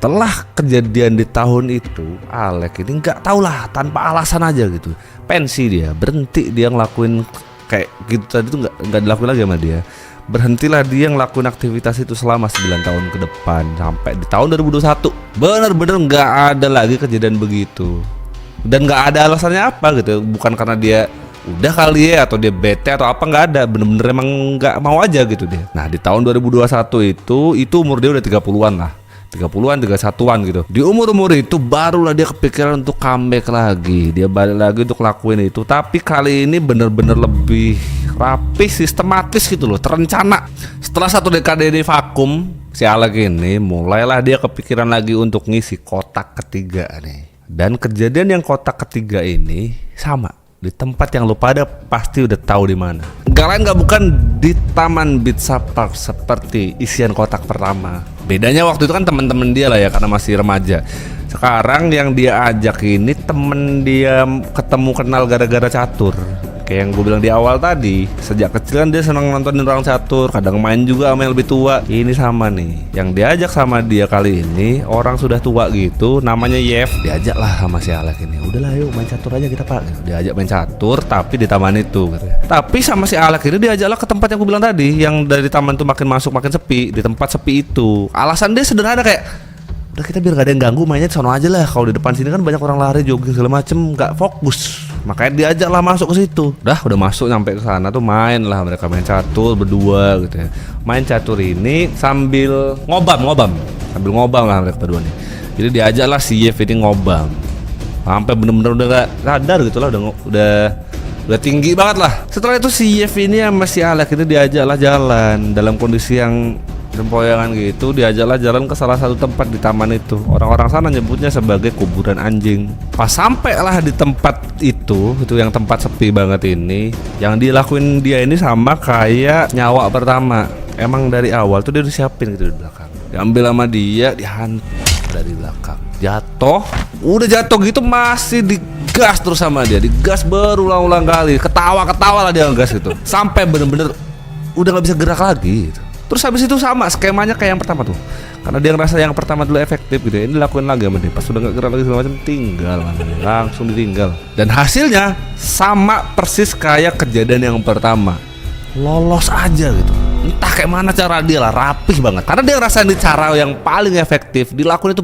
setelah kejadian di tahun itu, Alek ini nggak tahu lah, tanpa alasan aja gitu, pensi dia, berhenti dia ngelakuin kayak gitu tadi tuh nggak dilakuin lagi sama dia. Berhentilah dia ngelakuin aktivitas itu selama 9 tahun ke depan sampai di tahun 2021 bener-bener nggak ada lagi kejadian begitu. Dan nggak ada alasannya apa gitu, bukan karena dia udah kali ya atau dia bete atau apa, nggak ada, bener-bener emang nggak mau aja gitu dia. Nah di tahun 2021 itu umur dia udah 30-an lah, 30-an 31-an gitu. Di umur-umur itu barulah dia kepikiran untuk comeback lagi. Dia balik lagi untuk lakuin itu, tapi kali ini bener-bener lebih rapi, sistematis gitu loh, terencana. Setelah 1 dekade di vakum, si Alek ini mulailah dia kepikiran lagi untuk ngisi kotak ketiga nih. Dan kejadian yang kotak ketiga ini sama di tempat yang lu pada pasti udah tahu di mana. Gak lain gak bukan di Taman Bitsa Park seperti isian kotak pertama. Bedanya waktu itu kan teman-teman dia lah ya, karena masih remaja. Sekarang yang dia ajak ini temen dia ketemu kenal gara-gara catur. Kayak yang gue bilang di awal tadi, sejak kecil kan dia senang nontonin orang catur, kadang main juga sama yang lebih tua. Ini sama nih, yang diajak sama dia kali ini orang sudah tua gitu, namanya Yev. Diajak lah sama si Alek ini, udahlah yuk main catur aja kita pak. Diajak main catur tapi di taman itu gitu. Tapi sama si Alek ini diajaklah ke tempat yang gue bilang tadi, yang dari taman tuh makin masuk makin sepi. Di tempat sepi itu alasan dia sederhana, kayak udah kita biar gak ada yang ganggu, mainnya di sono aja lah. Kalau di depan sini kan banyak orang lari, jogging segala macem, gak fokus. Makanya diajak lah masuk ke situ. Udah masuk nyampe ke sana tuh main lah mereka, main catur berdua gitu ya. Main catur ini sambil ngobam lah mereka berdua nih. Jadi diajak lah si Yev ini ngobam. Sampai bener-bener udah gak sadar gitu lah, udah tinggi banget lah. Setelah itu si Yev ini sama si Alek itu diajak lah jalan dalam kondisi yang sempoyangan gitu, diajaklah jalan ke salah satu tempat di taman itu. Orang-orang sana nyebutnya sebagai kuburan anjing. Pas sampai lah di tempat itu yang tempat sepi banget ini, yang dilakuin dia ini sama kayak nyawa pertama. Emang dari awal tuh dia disiapin gitu di belakang. Diambil sama dia, dihantam dari belakang. Udah jatuh gitu masih digas terus sama dia, digas berulang-ulang kali. Ketawa lah dia ngegas gitu. Sampai bener-bener udah nggak bisa gerak lagi gitu. Terus habis itu sama skemanya kayak yang pertama tuh, karena dia ngerasa yang pertama dulu efektif gitu ya, ini lakuin lagi sama dia. Pas udah gak gerak lagi segala macam, tinggal langsung ditinggal. Dan hasilnya sama persis kayak kejadian yang pertama, lolos aja gitu. Entah kayak mana cara dia lah, rapih banget. Karena dia ngerasa ini cara yang paling efektif, dilakuin itu